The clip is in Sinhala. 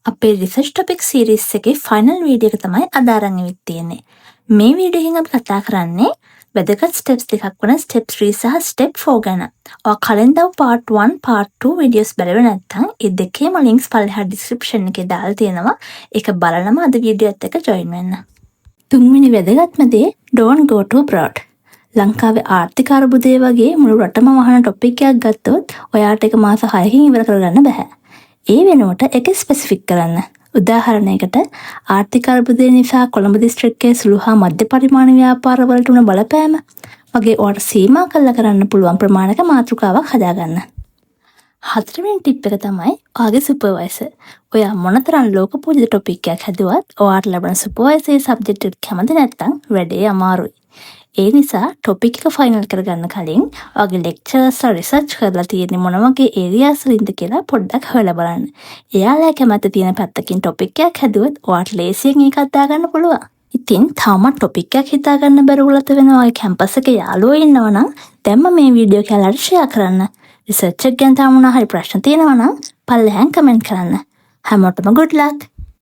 අපේ රිසර්ච් ටොපික් සීරීස් එකේ ෆයිනල් වීඩියෝ එක තමයි අද අරන් ඉවිත් තියෙන්නේ. මේ වීඩියෝ එකෙන් අපි කතා කරන්නේ වැදගත් ස්ටෙප්ස් දෙකක් වන ස්ටෙප් 3 සහ ස්ටෙප් 4 ගැන. ඔය කලින් දව part 1 part 2 වීඩියෝස් බලුවේ නැත්නම් ඒ දෙකේම links පල්ලෙහා description එකේ දාලා තියෙනවා. ඒක බලලම අද වීඩියෝ එකත් එක්ක join වෙන්න. තුන්වෙනි වැදගත්ම දේ don't go to abroad. ලංකාවේ ආර්ථික අර්බුදය වගේ මුළු රටම වහන ටොපික් එකක් ගත්තොත් ඔයාට ඒක මාස 6කින් ඉවර කරගන්න බෑ. ඒ වෙනුවට එක ස්පෙසිෆික් කරන්න. උදාහරණයකට ආර්ථික අර්බුදය නිසා කොළඹ දිස්ත්‍රික්කයේ සුළු හා මධ්‍ය පරිමාණ ව්‍යාපාරවලට උන බලපෑම වගේ ඔයාට සීමා කළා කරන්න පුළුවන් ප්‍රමාණක මාතෘකාවක් හදාගන්න. හතරවෙනි ටිප් එක තමයි ඔයාගේ සුපර්වයිසර්. ඔයා මොනතරම් ලෝකපූජිත ටොපික් එකක් හැදුවත් ඔයාට ලැබෙන සුපර්වයිසර් සබ්ජෙක්ට් එක කැමති නැත්නම් වැඩේ අමාරුයි. ඒ නිසා ටොපික් එක ෆයිනල් කරගන්න කලින් ඔයාගේ ලෙක්චර්ස් රිසර්ච් කරලා තියෙන්නේ මොන වගේ ඒරියාස් වලින්ද කියලා පොඩ්ඩක් හොයලා බලන්න. එයාලා කැමති තියෙන පැත්තකින් ටොපික් එකක් හැදුවොත් ඔයාට ලේසියෙන් ඒක හදාගන්න පුළුවන්. ඉතින් තාමත් ටොපික් එකක් හිතාගන්න බැරුවලත වෙන ඔයාගේ කැම්පස් එකේ යාළුවෝ ඉන්නවා නම් දැන්ම මේ වීඩියෝ එක යාළුවාට ෂෙයා කරන්න. රිසර්ච් එක ගැන තාම මොනවා හරි ප්‍රශ්න තියෙනවා නම් පල්ලෙහාන් කමෙන්ට් කරන්න. හැමෝටම good luck.